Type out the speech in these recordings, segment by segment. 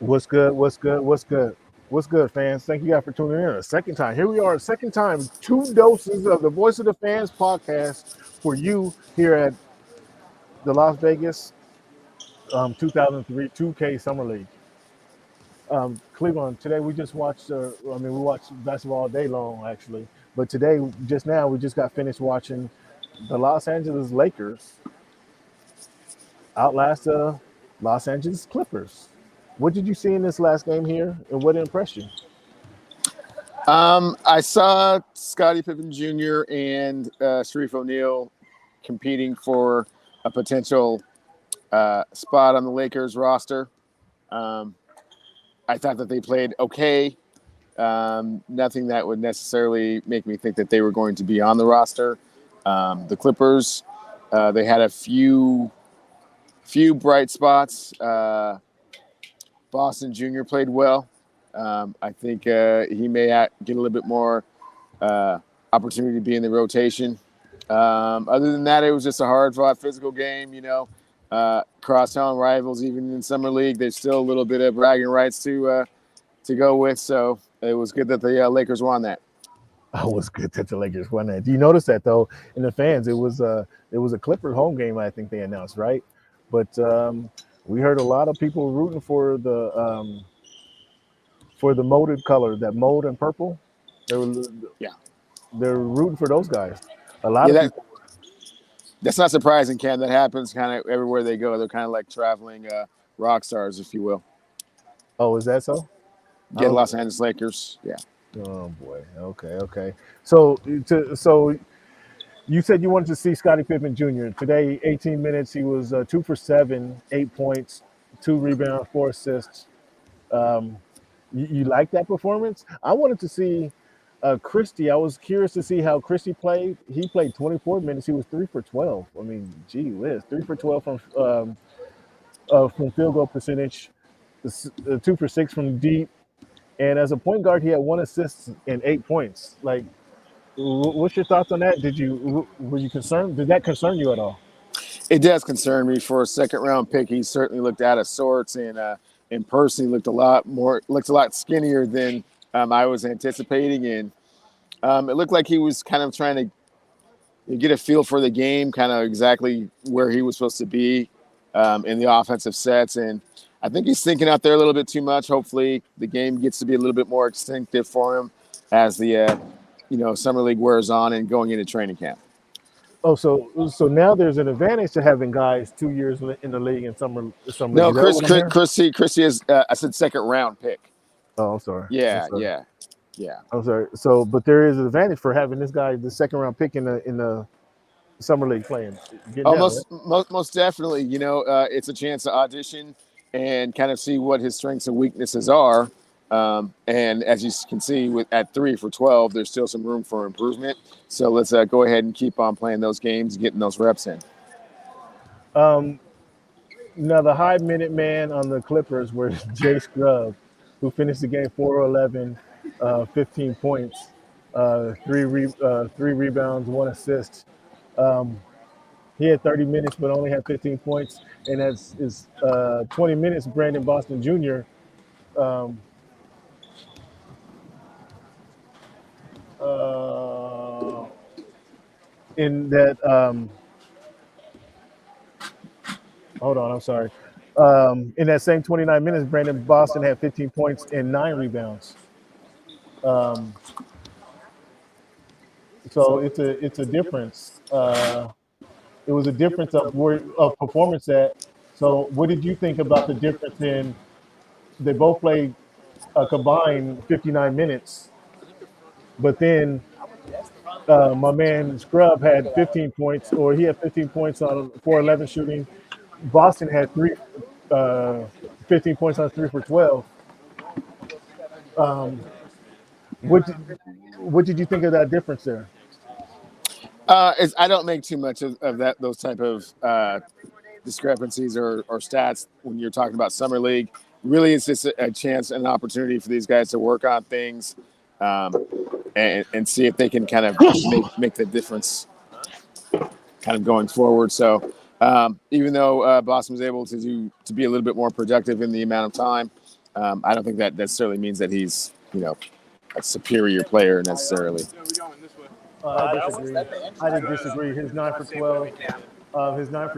What's good? What's good? What's good? What's good, fans? Thank you guys for tuning in a second time. Here we are, a second time, 2 doses of the Voice of the Fans podcast for you here at the Las Vegas 2003 2K Summer League. Cleveland, today we just watched, we watched basketball all day long, actually. But today, just now, we just got finished watching the Los Angeles Lakers outlast the Los Angeles Clippers. What did you see in this last game here, and what impressed you? I saw Scottie Pippen Jr. and Sharif O'Neal competing for a potential spot on the Lakers roster. I thought that they played okay. Nothing that would necessarily make me think that they were going to be on the roster. The Clippers, they had a few bright spots. Boston Jr. played well. I think he may get a little bit more opportunity to be in the rotation. Other than that, it was just a hard-fought physical game. Crosstown rivals, even in summer league, there's still a little bit of bragging rights to go with. So it was good that the Lakers won that. Oh, it was good that the Lakers won that. Do you notice that though? In the fans, it was a Clippers home game. I think they announced, right? But we heard a lot of people rooting for the molded color, that mold and purple. They were, Yeah, they're rooting for those guys. A lot of people. That's not surprising, Cam. That happens kind of everywhere they go. They're kind of like traveling rock stars, if you will. Oh, is that so? Yeah, Los Angeles Lakers. Yeah. Oh boy. Okay. So you said you wanted to see Scottie Pippen Jr. Today, 18 minutes. He was 2 for 7, 8 points, 2 rebounds, 4 assists. You like that performance? I wanted to see Christie. I was curious to see how Christie played. He played 24 minutes. He was 3 for 12. I mean, gee whiz, 3 for 12 from field goal percentage, 2 for 6 from deep. And as a point guard, he had 1 assist and 8 points. Like, what's your thoughts on that? Were you concerned? Did that concern you at all? It does concern me. For a second round pick, he certainly looked out of sorts, and in person, he looked a lot skinnier than I was anticipating, and it looked like he was kind of trying to get a feel for the game, kind of exactly where he was supposed to be in the offensive sets, and I think he's thinking out there a little bit too much. Hopefully, the game gets to be a little bit more instinctive for him as the summer league wears on and going into training camp. Oh, so now there's an advantage to having guys 2 years in the league and some No, leagues. Chrissy is I said second round pick. Oh, I'm sorry. Yeah. I'm sorry. So, but there is an advantage for having this guy, the second round pick in the summer league playing. Most definitely. It's a chance to audition and kind of see what his strengths and weaknesses are. And as you can see, at 3 for 12, there's still some room for improvement. So let's go ahead and keep on playing those games, getting those reps in. Now, the high minute man on the Clippers was Jay Scrub, who finished the game 4-11, 15 points, 3 rebounds, 1 assist. He had 30 minutes, but only had 15 points. And that's 20 minutes. Brandon Boston Jr. In that, hold on, I'm sorry. In that same 29 minutes, Brandon Boston had 15 points and 9 rebounds. So it's a difference. It was a difference of performance at. So what did you think about the difference in? They both played a combined 59 minutes, but then my man Scrub had 15 points, or he had 15 points on 4-11 shooting. Boston had 15 points on 3 for 12. What did you think of that difference there? I don't make too much of those type of discrepancies or stats when you're talking about summer league. Really, it's just a chance and an opportunity for these guys to work on things and see if they can kind of make the difference kind of going forward. So even though Boston was able to be a little bit more productive in the amount of time, I don't think that necessarily means that he's a superior player necessarily. I disagree. I did disagree. His 9 for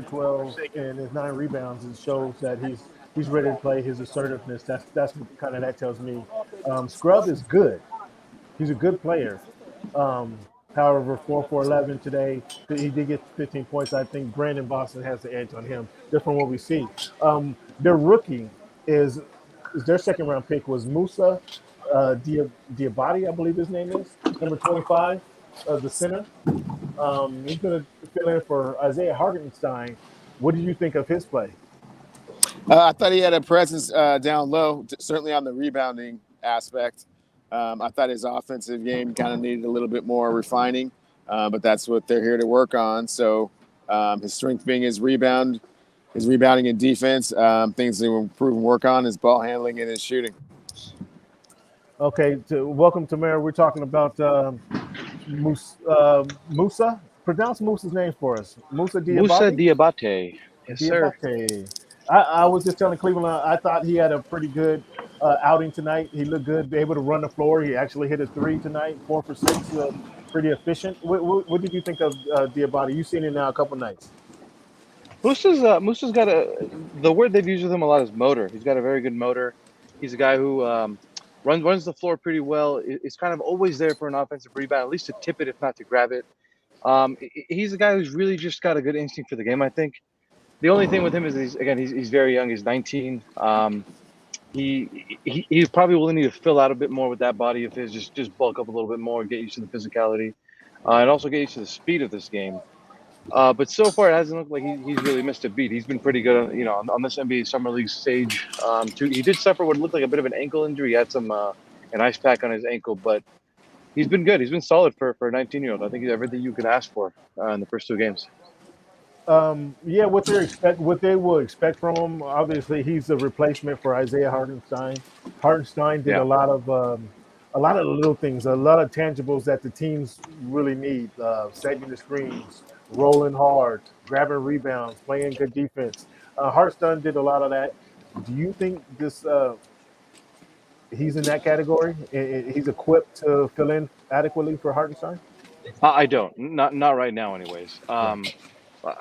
12, and his 9 rebounds. It shows that he's ready to play. His assertiveness. That's what kind of that tells me. Scrub is good. He's a good player. However, 4 for 11 today. He did get 15 points. I think Brandon Boston has the edge on him, just from what we see. Their rookie is their second round pick was Mousa Diabate, I believe his name is, number 25, the center. He's going to fill in for Isaiah Hartenstein. What did you think of his play? I thought he had a presence down low, certainly on the rebounding aspect. I thought his offensive game kind of needed a little bit more refining, but that's what they're here to work on. So his strength being his rebounding and defense, things to improve and work on, his ball handling and his shooting. Okay, welcome to Mara. We're talking about Mousa. Pronounce Mousa's name for us. Mousa Mousa Diabate? Diabate. Yes, sir. Diabate. I was just telling Cleveland, I thought he had a pretty good outing tonight. He looked good, able to run the floor. He actually hit a three tonight, 4 for 6, pretty efficient. What did you think of Diabate? You've seen him now a couple nights. Mousa's got the word they've used with him a lot is motor. He's got a very good motor. He's a guy who runs the floor pretty well. Is kind of always there for an offensive rebound, at least to tip it, if not to grab it. He's a guy who's really just got a good instinct for the game, I think. The only thing with him is he's very young. He's 19. He probably will need to fill out a bit more with that body of his. Just bulk up a little bit more, get used to the physicality, and also get used to the speed of this game. But so far, it hasn't looked like he's really missed a beat. He's been pretty good, on this NBA Summer League stage. He did suffer what looked like a bit of an ankle injury. He had an ice pack on his ankle, but he's been good. He's been solid for a 19-year-old. I think he's everything you could ask for in the first 2 games. Yeah, what they will expect from him. Obviously, he's a replacement for Isaiah Hartenstein. Hartenstein did Yeah. a lot of little things, a lot of tangibles that the teams really need. Setting the screens, rolling hard, grabbing rebounds, playing good defense. Hartenstein did a lot of that. Do you think he's in that category? He's equipped to fill in adequately for Hartenstein? I don't. Not right now, anyways. Right.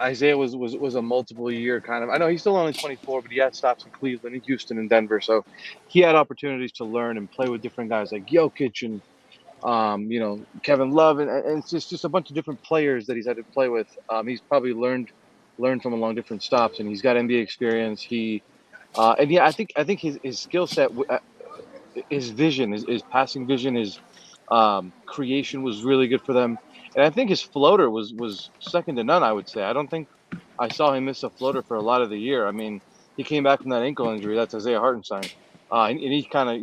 Isaiah was a multiple year kind of. I know he's still only 24, but he had stops in Cleveland, in Houston, and Denver, so he had opportunities to learn and play with different guys like Jokic and Kevin Love, and it's just a bunch of different players that he's had to play with. He's probably learned from along different stops, and he's got NBA experience. And yeah, I think his skill set, his vision, his passing vision, his creation was really good for them. And I think his floater was second to none, I would say. I don't think I saw him miss a floater for a lot of the year. I mean, he came back from that ankle injury. That's Isaiah Hartenstein. And he kind of,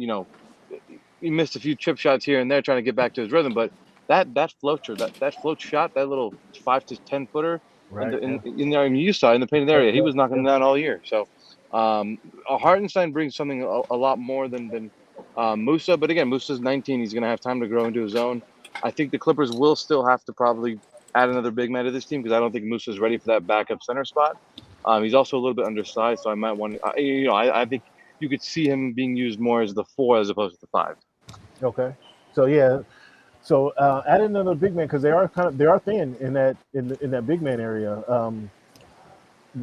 he missed a few chip shots here and there trying to get back to his rhythm. But that floater, that float shot, that little 5 to 10 footer, Right. in there, I mean, you saw in the painted area, he was knocking them down all year. So Hartenstein brings something a lot more than Mousa. But again, Mousa's 19. He's going to have time to grow into his own. I think the Clippers will still have to probably add another big man to this team because I don't think Mousa's ready for that backup center spot. He's also a little bit undersized, so I might want to, I think you could see him being used more as the 4 as opposed to the 5. Okay. So yeah. So add another big man because they are thin in that big man area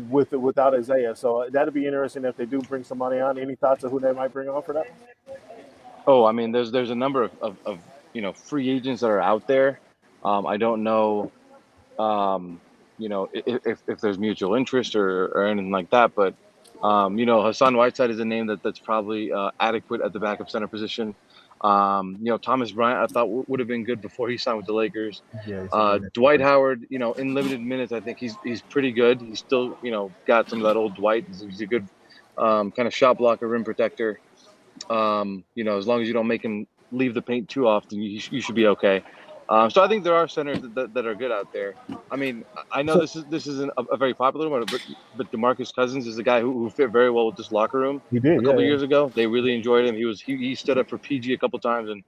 without Isaiah. So that'll be interesting if they do bring somebody on. Any thoughts of who they might bring on for that? Oh, I mean, there's a number of free agents that are out there. I don't know, if there's mutual interest or anything like that. But Hassan Whiteside is a name that's probably adequate at the backup center position. Thomas Bryant I thought would have been good before he signed with the Lakers. Yeah. Dwight Howard, in limited minutes, I think he's pretty good. He's still got some of that old Dwight. He's a good kind of shot blocker, rim protector. As long as you don't make him leave the paint too often, you should be okay. So I think there are centers that are good out there. I mean, I know this isn't a very popular one, but DeMarcus Cousins is a guy who fit very well with this locker room. He did. A couple years ago. They really enjoyed him. He stood up for PG a couple times, and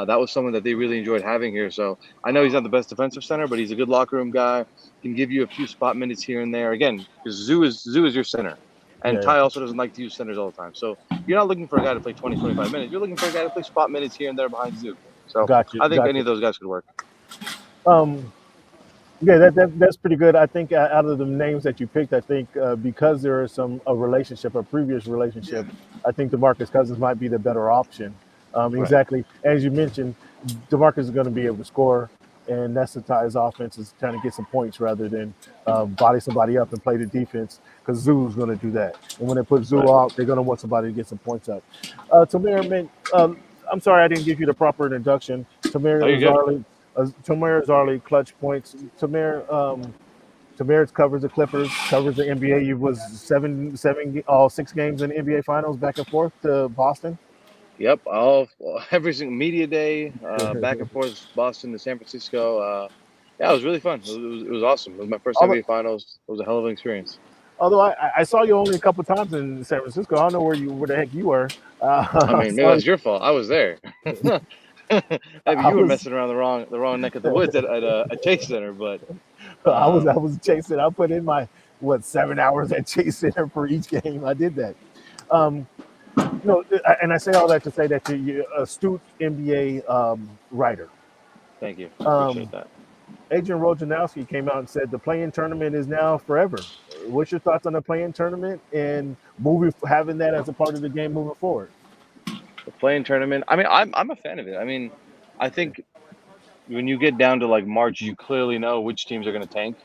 that was someone that they really enjoyed having here. So I know he's not the best defensive center, but he's a good locker room guy. Can give you a few spot minutes here and there. Again, because Zoo is your center. And Yeah. Ty also doesn't like to use centers all the time. So you're not looking for a guy to play 20, 25 minutes. You're looking for a guy to play spot minutes here and there behind Zook. So Gotcha. I think any Gotcha. of those guys could work. Um, Yeah, that's pretty good. I think out of the names that you picked, I think because there is a relationship, a previous relationship, I think DeMarcus Cousins might be the better option. Right. Exactly as you mentioned, DeMarcus is going to be able to score, and that's the ties offense is trying to get some points rather than body somebody up and play the defense because Zoo's going to do that. And when they put Zoo Right. out, they're going to want somebody to get some points up. Tomer, man, I'm sorry I didn't give you the proper introduction. Oh, Tomer you're good. Azarly Tomer Azarly, ClutchPoints. Tomer covers the Clippers, covers the NBA. You was all 6 games in the NBA Finals, back and forth to Boston. Yep. Every single media day, back and forth, Boston to San Francisco. Yeah, it was really fun. It was awesome. It was my first although, NBA Finals. It was a hell of an experience. although I saw you only a couple times in San Francisco. I don't know where the heck you were. I I mean, maybe saw that's your fault. I was there. Maybe I you were was messing around the wrong neck of the woods at a Chase Center, but I um, was chasing. I put in my 7 hours at Chase Center for each game. I did that. Um, no, and I say all that to say that you're an astute NBA writer. thank you. I appreciate Um, that. Adrian Wojnarowski came out and said the play-in tournament is now forever. What's your thoughts on the play-in tournament and having that as a part of the game moving forward? The playing tournament. I mean, I'm a fan of it. I mean, I think when you get down to like March, you clearly know which teams are going to tank.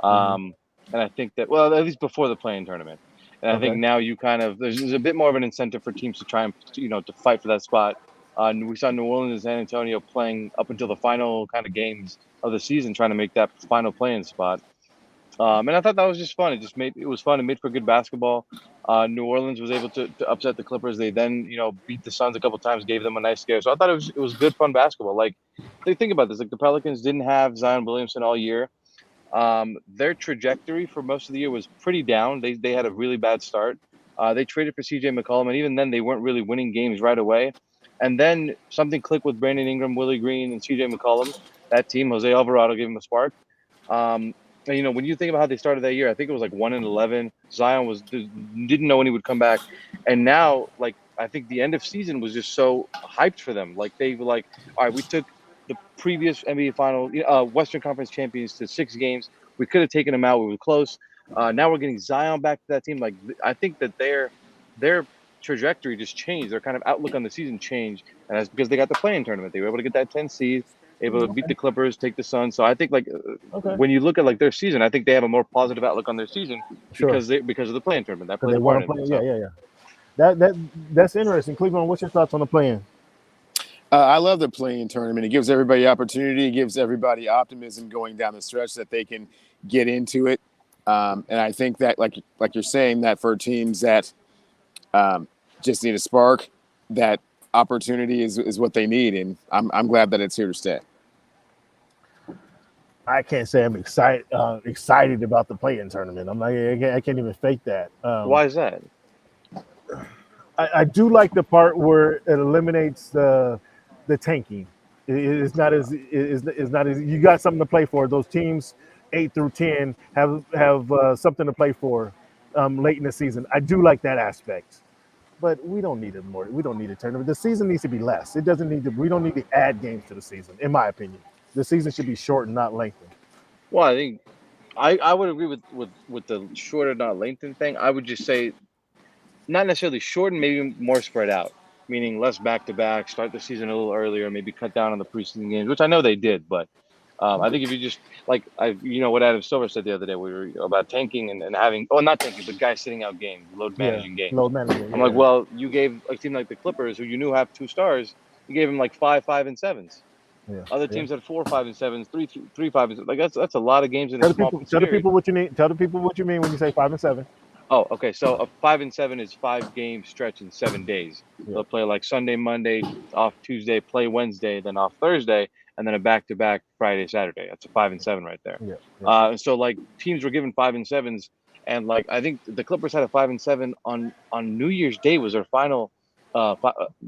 Hmm. Um, and I think that, well, at least before the playing tournament. And I think Okay. now you kind of there's a bit more of an incentive for teams to try and to fight for that spot. We saw New Orleans and San Antonio playing up until the final kind of games of the season, trying to make that final play-in spot. And I thought that was just fun. It was fun. It made for good basketball. New Orleans was able to upset the Clippers. They then beat the Suns a couple times, gave them a nice scare. So I thought it was good fun basketball. Like think about this. Like the Pelicans didn't have Zion Williamson all year. Their trajectory for most of the year was pretty down. They had a really bad start. They traded for CJ McCollum, and even then they weren't really winning games right away. And then something clicked with Brandon Ingram, Willie Green, and CJ McCollum. That team, Jose Alvarado gave him a spark. And, when you think about how they started that year, I think it was like 1-11. Zion didn't know when he would come back, and now like I think the end of season was just so hyped for them. Like they were like, all right, we took the previous NBA final, Western Conference champions to 6 games. We could have taken them out. We were close. Now we're getting Zion back to that team. Like I think that their trajectory just changed. Their kind of outlook on the season changed, and that's because they got the playing tournament. They were able to get that 10 seed, able to beat Okay. the Clippers, take the Suns. So I think like Okay. when you look at like their season, I think they have a more positive outlook on their season Sure. because of the playing tournament that Because played they a want part to in play. it. Yeah, So yeah, yeah. That's interesting. Cleveland, what's your thoughts on the plan? I love the playing tournament. It gives everybody opportunity. It gives everybody optimism going down the stretch that they can get into it. And I think that, like you're saying, that for teams that just need a spark, that opportunity is what they need, and I'm glad that it's here to stay. I can't say I'm excited about the play-in tournament. I'm like, I can't even fake that. why is that? I do like the part where it eliminates the tanking. It's not as it's not as you got something to play for. Those teams 8 through 10 have something to play for late in the season. I do like that aspect, but we don't need it more. We don't need a tournament. The season needs to be less. It doesn't need to. We don't need to add games to the season, in my opinion. The season should be shortened, not lengthened. Well, I think I would agree with the shorter not lengthened thing. I would just say not necessarily shorten, maybe more spread out, meaning less back to back. Start the season a little earlier, maybe cut down on the preseason games, which I know they did. But I think if you just like what Adam Silver said the other day, we were about tanking and having not tanking, but guys sitting out games, load Yeah, managing games. load management. I'm Yeah, like, yeah. well, you gave a team like the Clippers, who you knew have 2 stars, you gave them like 5, 5, and 7s. Yeah, Other yeah. teams had 4, 5, and 7s, three, 5, and like that's a lot of games in a Tell the small people. Tell the period. people what you need. Tell the people what you mean when you say 5 and 7. Oh, okay. So a 5 and 7 is 5 game stretch in 7 days. Yeah, They'll play like Sunday, Monday, off Tuesday, play Wednesday, then off Thursday, and then a back-to-back Friday, Saturday. That's a 5 and 7 right there. yeah, yeah. So like teams were given 5 and 7s, and like I think the Clippers had a 5 and 7 on New Year's Day was their final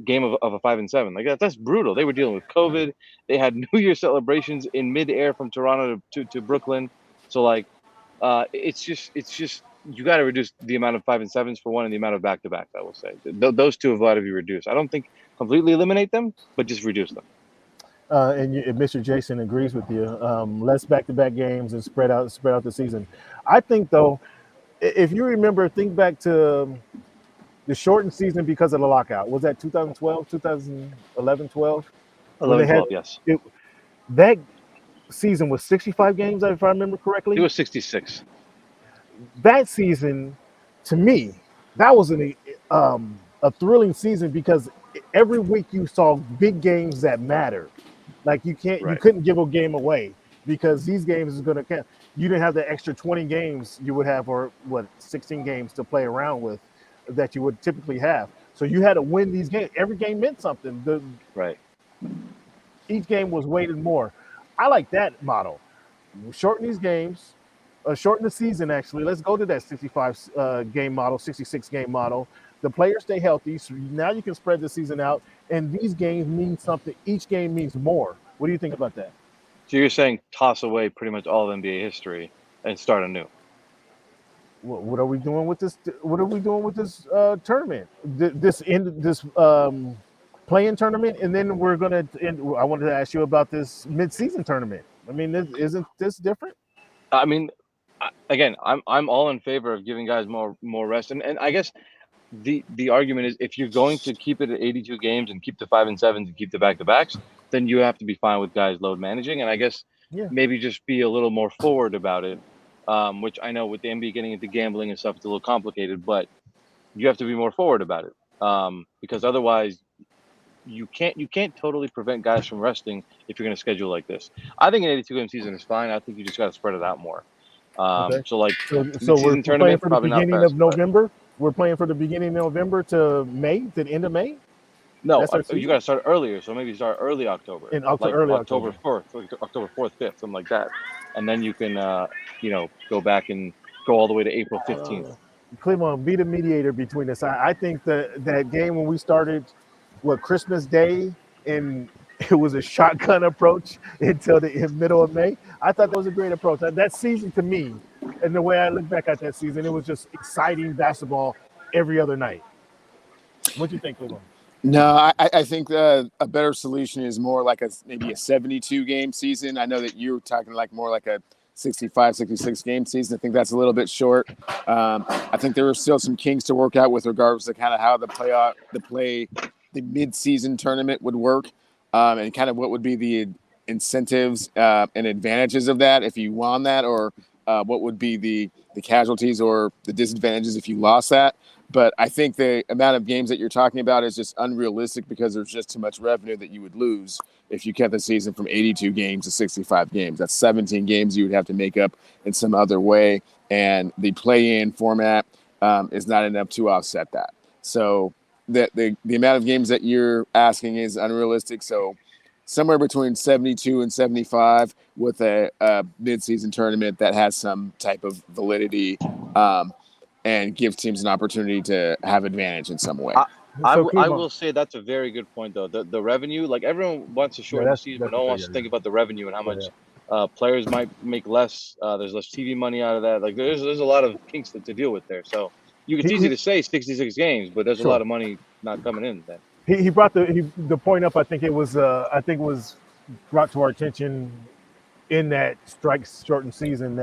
game of a 5 and 7. Like that's brutal. They were dealing with COVID. They had New Year celebrations in midair from Toronto to Brooklyn. So like it's just you got to reduce the amount of 5-7s for one, and the amount of back-to-backs. I will say those two have got to be reduced. I don't think completely eliminate them, but just reduce them. And Mr. Jason agrees with you. Less back-to-back games and spread out the season. I think though, if you remember, think back to the shortened season because of the lockout. Was that 2012, 2011, 12? When they 11, had 12, yes. That season was 65 games, if I remember It correctly. was 66. That season, to me, that was a thrilling season because every week you saw big games that mattered. Like you Right. couldn't give a game away because these games is going to count. You didn't have the extra 20 games you would have, or 16 games to play around with that you would typically have. So you had to win these games. Every game meant something. Right. Each game was weighted more. I like that model. Shorten these games, shorten the season. Actually, let's go to that 65 game model, 66 game model. The players stay healthy, so now you can spread the season out, and these games mean something. Each game means more. What do you think about that? So you're saying toss away pretty much all of NBA history and start anew? What are we doing with this? What are we doing with this tournament? This play-in tournament, and then we're gonna. I wanted to ask you about this mid-season tournament. I mean, isn't this different? I mean, again, I'm all in favor of giving guys more rest, and I guess the argument is if you're going to keep it at 82 games and keep the 5-7s and keep the back-to-backs, then you have to be fine with guys load managing, and I guess Yeah. maybe just be a little more forward about it. Which I know with the NBA getting into gambling and stuff, it's a little complicated, but you have to be more forward about it, because otherwise you can't totally prevent guys from resting if you're going to schedule like this. I think an 82 game season is fine. I think you just got to spread it out more. Okay. So like So we're mid-season playing tournament, for the probably not beginning of best, but November. We're playing for the beginning of November to May, to the end of May. no, That's our you season got to start earlier. So maybe start early October, in like early October October. 4th, like October 4th, 5th, something like that, and then you can go back and go all the way to April 15th. Cleveland, be the mediator between us. I think that game when we started, Christmas Day, and it was a shotgun approach until the middle of May. I thought that was a great approach. That season to me, and the way I look back at that season, it was just exciting basketball every other night. What do you think, Cleveland? No, I think a better solution is more like maybe a 72 game season. I know that you're talking like more like a 65, 66 game season. I think that's a little bit short. I think there are still some kinks to work out with regards to kind of how the mid-season tournament would work, and kind of what would be the incentives and advantages of that if you won that, or what would be the casualties or the disadvantages if you lost that. But I think the amount of games that you're talking about is just unrealistic because there's just too much revenue that you would lose if you kept the season from 82 games to 65 games. That's 17 games you would have to make up in some other way. And the play-in format is not enough to offset that. So the amount of games that you're asking is unrealistic. So somewhere between 72 and 75 with a mid-season tournament that has some type of validity, and give teams an opportunity to have advantage in some way. I will say that's a very good point, though. The revenue, like everyone wants to shorten the season, but no one wants to think about the revenue and how much players might make less. There's less TV money out of that. Like there's a lot of kinks to deal with there. So it's easy to say 66 games, but there's a lot of money not coming in then. He brought the point up. I think it was brought to our attention in that strike shortened season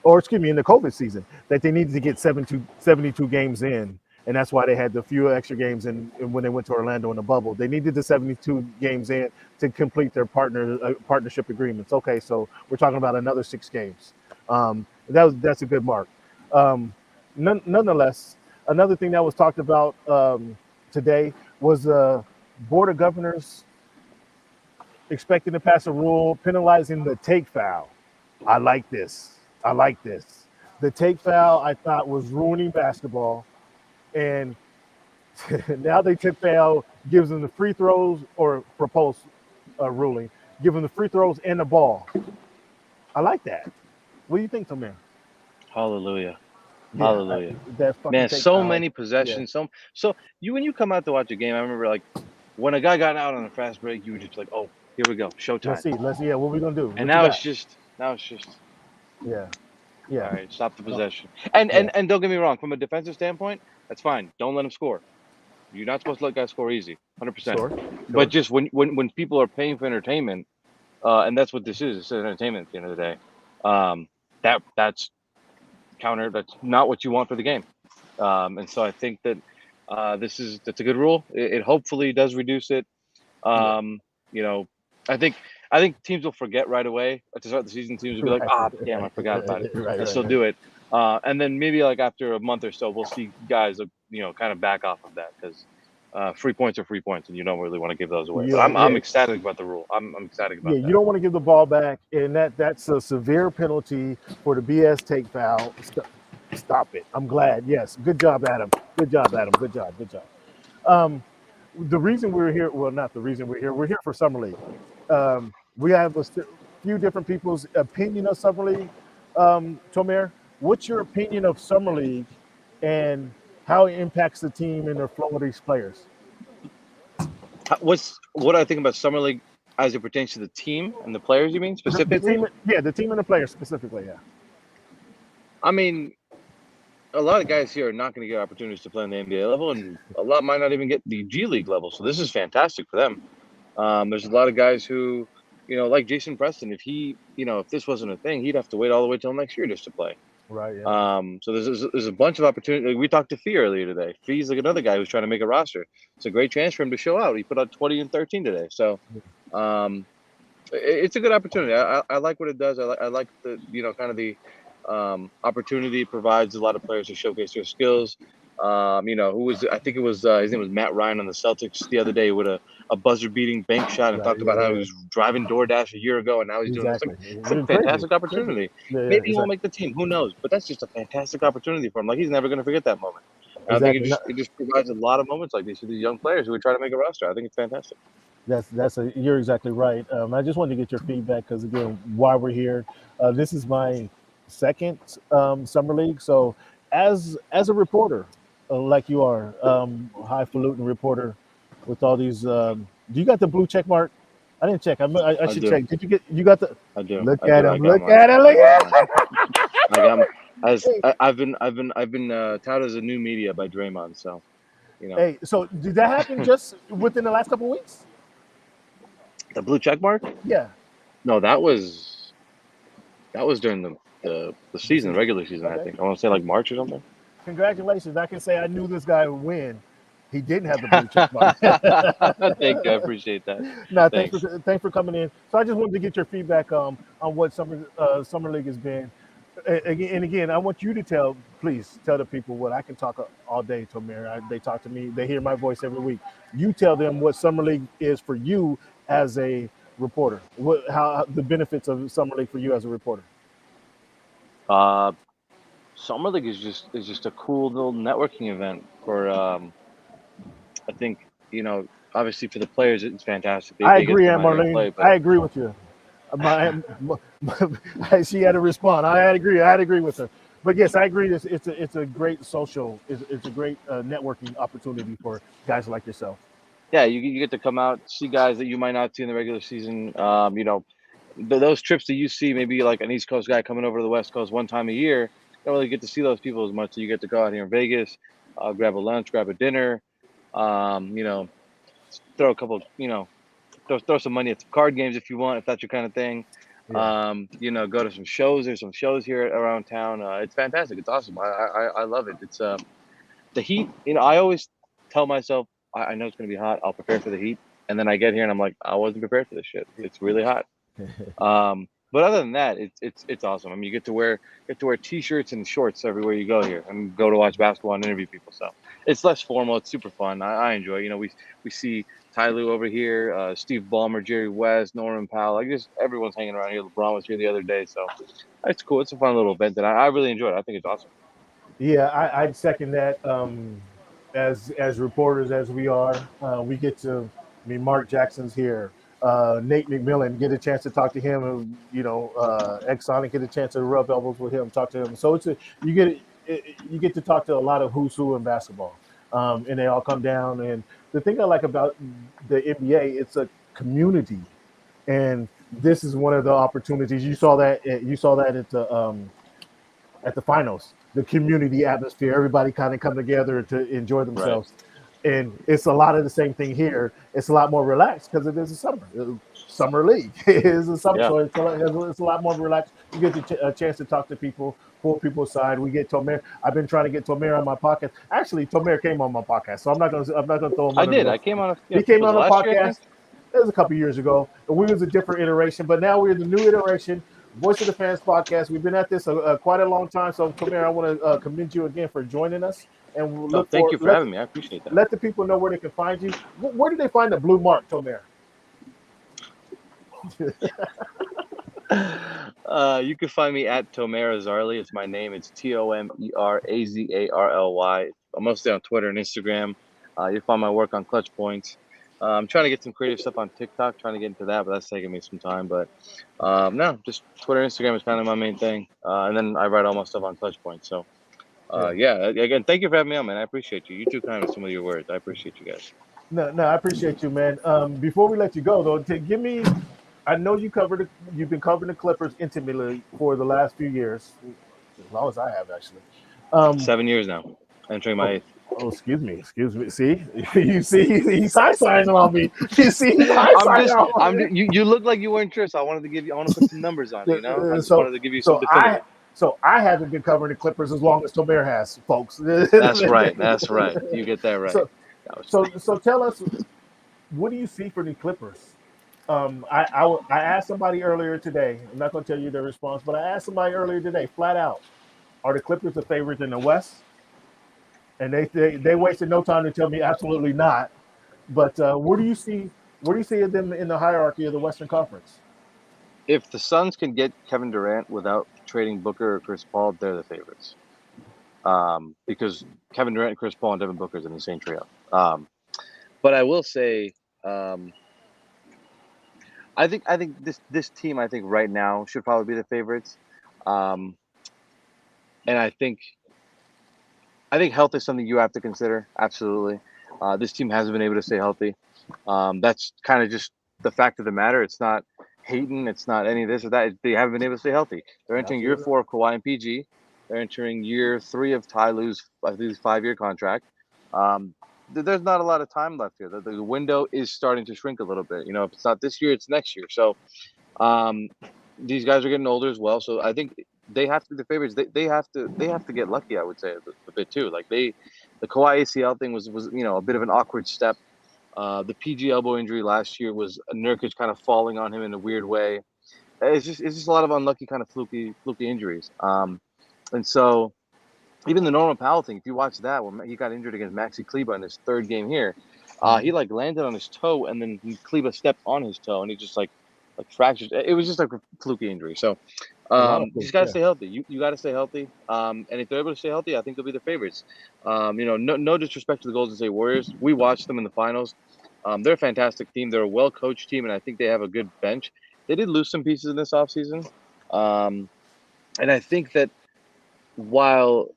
in the COVID season, that they needed to get 72 games in. And that's why they had the few extra games in when they went to Orlando in the bubble. They needed the 72 games in to complete their partnership agreements. Okay, so we're talking about another 6 games. That's a good mark. Nonetheless, another thing that was talked about today was Board of Governors expecting to pass a rule penalizing the take foul. I like this. The take foul, I thought, was ruining basketball. And now they take foul gives them the free throws, or proposed ruling, give them the free throws and the ball. I like that. What do you think, Tomer? Hallelujah. Yeah, Hallelujah. that fucking Man, take so foul. many possessions. So when you come out to watch a game, I remember like when a guy got out on a fast break, you were just like, oh, here we go, showtime. Let's see. What we gonna do? And What you now got? it's just Yeah. Yeah. All right, stop the possession. And Yeah. and don't get me wrong, from a defensive standpoint, that's fine. Don't let him score. You're not supposed to let guys score easy, 100%. Sure. But Sure. just when people are paying for entertainment, and that's what this is. It's entertainment at the end of the day. That's counter. That's not what you want for the game. And so I think that that's a good rule. It hopefully does reduce it. Yeah. Um, you know, I think I think teams will forget right away to start the season. Teams will be like, Right. ah, damn, I Right. forgot about it, Right. and Right. still Right. do it. And then maybe like after a month or so, we'll see guys, kind of back off of that because free points are free points, and you don't really want to give those away. But Yeah. I'm Yeah. ecstatic about the rule. I'm ecstatic Yeah, about you that. don't want to give the ball back, and that's a severe penalty for the BS take foul. Stop it. I'm glad. Yes, good job, Adam. Good job, Adam. Good job. Good job. Um, the reason we're here, well, not the reason we're here for Summer League. We have a few different people's opinion of Summer League. Tomer, what's your opinion of Summer League and how it impacts the team and the flow of these players? What I think about summer league as it pertains to the team and the players? You mean The specifically? team, yeah, the team and the players specifically. Yeah. I mean, a lot of guys here are not going to get opportunities to play on the NBA level, and a lot might not even get the G League level. So this is fantastic for them. There's a lot of guys who, like Jason Preston. If this wasn't a thing, he'd have to wait all the way till next year just to play. Right. Yeah. So there's a bunch of opportunity. Like, we talked to Fee earlier today. Fee's like another guy who's trying to make a roster. It's a great chance for him to show out. He put out 20 and 13 today. So, um, it's a good opportunity. I like what it does. I like the kind of the opportunity it provides a lot of players to showcase their skills. Who was I think it was his name was Matt Ryan on the Celtics the other day with a buzzer beating bank shot and Right. talked Yeah. about how he Yeah. was driving DoorDash a year ago and now he's doing this. Like, Exactly. it's a Crazy. fantastic Crazy. opportunity. Yeah. Yeah. Maybe he won't Exactly. make the team. Who knows? But that's just a fantastic opportunity for him. Like, he's never going to forget that moment. And I think Exactly. it just provides a lot of moments like these for these young players who are trying to make a roster. I think it's fantastic. You're exactly right. I just wanted to get your feedback because again, why we're here. This is my second summer league. So as a reporter, like you are, highfalutin reporter with all these. Do you got the blue check mark? I didn't check. I I should do. check. Did you get? You got the? I do. Look I at do. him! I got Look mine. at him! I Look got at mine. I got him! I've been touted as a new media by Draymond, so Hey, so did that happen just within the last couple of weeks? the blue check mark. Yeah, No, that was during the the season, the season. regular season. I Okay. think I want to say like March or something. Congratulations. I can say I knew this guy would win. He didn't have the blue check mark. Thank you, I appreciate that. No, Thanks. thanks for coming in. So I just wanted to get your feedback on what summer league has been. Again, I want you to please tell the people what I can talk all day. Tomer, they talk to me. They hear my voice every week. You tell them what summer league is for you as a reporter. How the benefits of summer league for you as a reporter. Uh, Summer League is just a cool little networking event for I think obviously for the players it's fantastic. They I they get to agree, come Anne out here and Marlene. play, but I agree with you. She had to respond. I had to agree. I had to agree with her. But yes, I agree. It's a great social. It's a great networking opportunity for guys like yourself. yeah, you get to come out, see guys that you might not see in the regular season. Those trips that you see, maybe like an East Coast guy coming over to the West Coast one time a year, you don't really get to see those people as much. So you get to go out here in Vegas, grab a lunch, grab a dinner, um, you know, throw a couple, throw some money at some card games if you want, if that's your kind of thing. Yeah. Go to some shows. There's some shows here around town. It's fantastic. It's awesome. I love it. It's the heat. I always tell myself I know it's gonna be hot. I'll prepare for the heat, and then I get here and I'm like, I wasn't prepared for this shit. It's really hot. But other than that, it's awesome. I mean, you get to wear t-shirts and shorts everywhere you go here, and go to watch basketball and interview people. So it's less formal. It's super fun. I enjoy it. We see Ty Lue over here, Steve Ballmer, Jerry West, Norman Powell. Like, just everyone's hanging around here. LeBron was here the other day, so it's cool. It's a fun little event that I really enjoy it. I think it's awesome. Yeah, I'd second that. As reporters as we are, we get to. I mean, Mark Jackson's here. Nate McMillan, get a chance to talk to him. Exonic, get a chance to rub elbows with him, talk to him. So you get to talk to a lot of who's who in basketball, and they all come down. And the thing I like about the NBA, it's a community, and this is one of the opportunities. You saw that at the at the finals. The community atmosphere, everybody kind of come together to enjoy Right. themselves. And it's a lot of the same thing here. It's a lot more relaxed because it is a summer league. It is a summer, Yeah. so it's a lot more relaxed. You get a chance to talk to people, pull people aside. We get Tomer. I've been trying to get Tomer on my podcast. Actually, Tomer came on my podcast, so I'm not gonna throw him I under the did. I bus. came on He came was it on a last year, I think? podcast. It was a couple years ago, and we was a different iteration, but now we're the new iteration. Voice of the Fans podcast. We've been at this quite a long time. So, Tomer, I want to commend you again for joining us, and we'll No, look thank for you for having me. I appreciate that. let the people know where they can find you. Where do they find the blue mark, Tomer? You can find me at Tomer Azarly. It's my name. It's TOMERAZARLY. I'm mostly on Twitter and Instagram. You'll find my work on ClutchPoints. I'm trying to get some creative stuff on TikTok, trying to get into that, but that's taking me some time. But no, just Twitter, Instagram is kind of my main thing. And then I write all my stuff on ClutchPoints. So yeah, again, thank you for having me on, man. I appreciate you. You too kind with some of your words. I appreciate you guys. No, I appreciate you, man. Before we let you go, though, give me. I know you've been covering the Clippers intimately for the last few years, as long as I have actually. Um, 7 years now, entering my oh, 8th. oh, excuse me. See, you see, he's high signing on me. You see, he's high signing on me. You look like you weren't sure, so I want to put some numbers on it, you know? I just So, wanted to give you some so I, definitive. so I haven't been covering the Clippers as long as Tomer has, folks. That's right. That's right. You get that right. so, so tell us, what do you see for the Clippers? I asked somebody earlier today. I'm not going to tell you their response, but I asked somebody earlier today, flat out, are the Clippers the favorites in the West? And they wasted no time to tell me absolutely not. But where do you see them in the hierarchy of the Western Conference? If the Suns can get Kevin Durant without trading Booker or Chris Paul, they're the favorites. Because Kevin Durant, Chris Paul, and Devin Booker is an insane trio. But I will say, I think this team, I think right now should probably be the favorites. And I think health is something you have to consider. Absolutely. This team hasn't been able to stay healthy. That's kind of just the fact of the matter. It's not hating. It's not any of this or that. They haven't been able to stay healthy. They're entering year Absolutely. 4 of Kawhi and PG. They're entering year 3 of Ty Lue's, I think, 5-year contract. There's not a lot of time left here. The window is starting to shrink a little bit. You know, if it's not this year, it's next year. So these guys are getting older as well. So I think they have to be the favorites. They have to get lucky, I would say, a bit too. Like the Kawhi ACL thing was a bit of an awkward step. The PG elbow injury last year was Nurkic kind of falling on him in a weird way. It's just a lot of unlucky kind of fluky injuries. And so even the Norman Powell thing, if you watch that, when he got injured against Maxi Kleber in his 3rd game here, he like landed on his toe and then Kleber stepped on his toe and he just like fractured. It was just like a fluky injury. So A lot of you just things, got to yeah. stay healthy. You got to stay healthy. And if they're able to stay healthy, I think they'll be the favorites. No disrespect to the Golden State Warriors. We watched them in the finals. They're a fantastic team. They're a well-coached team, and I think they have a good bench. They did lose some pieces in this offseason. And I think that while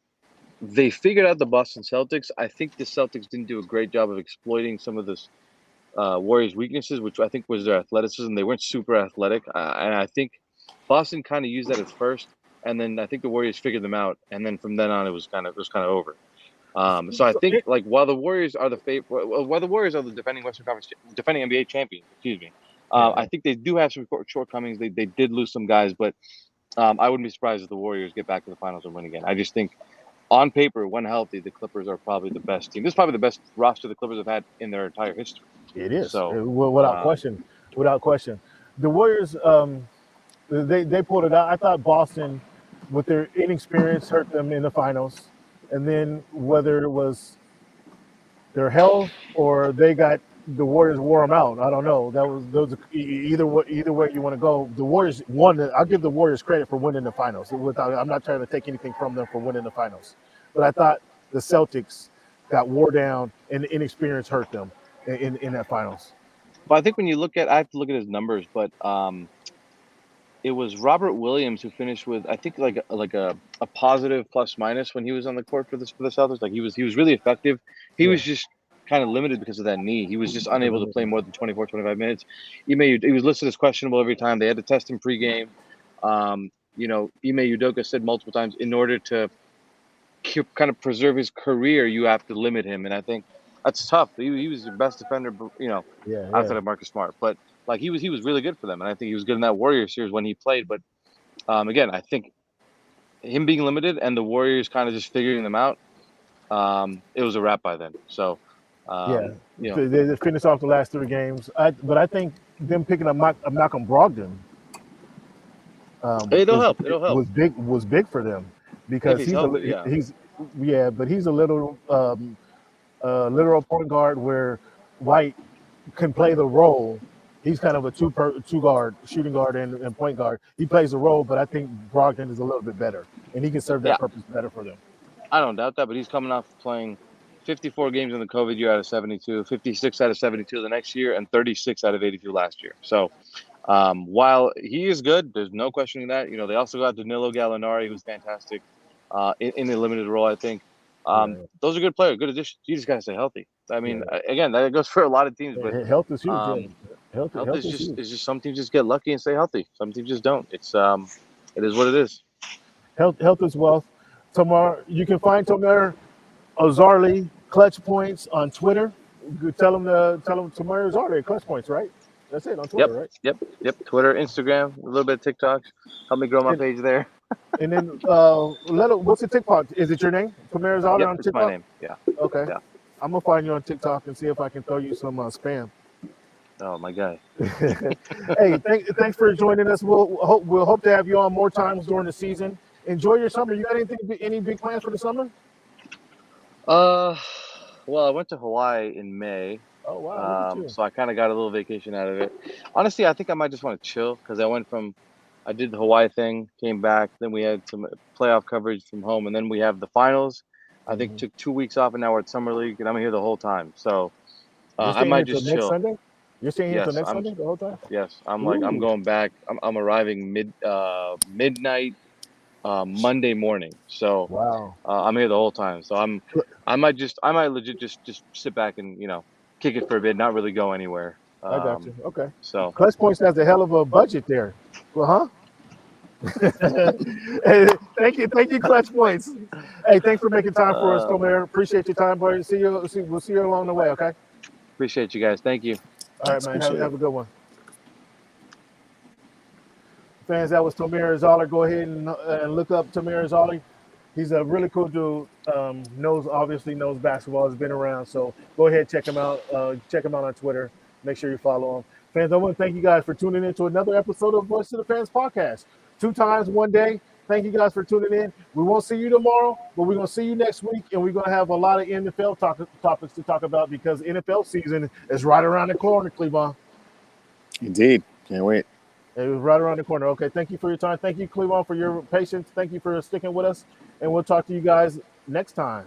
they figured out the Boston Celtics, I think the Celtics didn't do a great job of exploiting some of this Warriors' weaknesses, which I think was their athleticism. They weren't super athletic, and I think Boston kind of used that at first, and then I think the Warriors figured them out, and then from then on, it was kind of over. So I So think like while the Warriors are the defending Western Conference, defending NBA champions, excuse me, yeah, I think they do have some shortcomings. They did lose some guys, but I wouldn't be surprised if the Warriors get back to the finals and win again. I just think on paper, when healthy, the Clippers are probably the best team. This is probably the best roster the Clippers have had in their entire history. it is So, without question. Without question, the Warriors. They pulled it out. I thought Boston, with their inexperience, hurt them in the finals, and then whether it was their health or they got the Warriors wore them out. I don't know. That was those either way you want to go. The Warriors won. I'll give the Warriors credit for winning the finals. I'm not trying to take anything from them for winning the finals, but I thought the Celtics got wore down and the inexperience hurt them in that finals. but I think when you look at, I have to look at his numbers, but it was Robert Williams who finished with I think like a positive plus minus when he was on the court for the Celtics. Like he was really effective. He Yeah, was just kind of limited because of that knee. He was just unable to play more than 24, 25 minutes. He was listed as questionable every time. They had to test him pregame. Ime Udoka said multiple times, in order to kind of preserve his career, you have to limit him, and I think that's tough. He was your best defender, Yeah, outside yeah, of Marcus Smart, but like he was really good for them, and I think he was good in that Warriors series when he played. But again, I think him being limited and the Warriors kind of just figuring them out, it was a wrap by then. So, yeah. you know, They finished off the last 3 games. But I think them picking up Malcolm Brogdon it'll is help. It'll help was big for them if because he's healthy. Yeah, but he's a literal point guard where White can play the role. He's kind of a two guard, shooting guard and point guard. He plays the role, but I think Brogdon is a little bit better, and he can serve yeah. that purpose better for them. I don't doubt that, but he's coming off playing 54 games in the COVID year out of 72, 56 out of 72 the next year, and 36 out of 82 last year. So while he is good, there's no questioning that. They also got Danilo Gallinari, who's fantastic in a limited role, I think. Yeah, Those are good players, good additions. You just got to stay healthy. I mean, yeah. again, that goes for a lot of teams, but Health is huge. Yeah, um, health health is is just huge. some teams just get lucky and stay healthy. Some teams just don't. It is what it is. Health is wealth. You can find Tomer Azarly ClutchPoints on Twitter. Tell him Tomer Azarly at ClutchPoints, right? That's it on Yep, Twitter, right? yep. Twitter, Instagram, a little bit of TikTok. Help me grow my And page there. and then what's the TikTok? Is it your name, Tomer Azarly Yep, on it's my TikTok? name. Yeah, Okay, yeah. I'm gonna find you on TikTok and see if I can throw you some spam. Oh my guy. Hey, thanks for joining us. We'll hope to have you on more times during the season. Enjoy your summer. You got any big plans for the summer? Uh, well, I went to Hawaii in May, Oh wow, look at you. so I kind of got a little vacation out of it. Honestly, I think I might just want to chill because I did the Hawaii thing, came back, then we had some playoff coverage from home, and then we have the finals. I think Hmm. took 2 weeks off, and now we're at summer league, and I'm here the whole time. So You're I staying here might until just next chill. Sunday. You're staying here until Yes, next Sunday the whole time. I'm Ooh, going back. I'm arriving midnight Monday morning. So wow. I'm here the whole time. So I might legit just sit back and kick it for a bit, not really go anywhere. I got you. Okay. So Clutch Points has a hell of a budget there. Well, huh? Hey, thank you, Clutch Points. Hey, thanks for making time for us, uh, Tomer. Appreciate your time, boy. We'll see you along the way. Okay. appreciate you guys. Thank you. All right, Thanks, man. appreciate it. Have a good one. Fans, that was Tomer Azarly. Go ahead and look up Tomer Azarly. He's a really cool dude. Obviously knows basketball. Has been around. So go ahead, check him out. Check him out on Twitter. Make sure you follow him. Fans, I want to thank you guys for tuning in to another episode of Voice of the Fans podcast. 2 times, 1 day. Thank you guys for tuning in. We won't see you tomorrow, but we're going to see you next week, and we're going to have a lot of NFL topics to talk about because NFL season is right around the corner, Cleveland. Indeed. Can't wait. It was right around the corner. Okay, thank you for your time. Thank you, Cleveland, for your patience. Thank you for sticking with us, and we'll talk to you guys next time.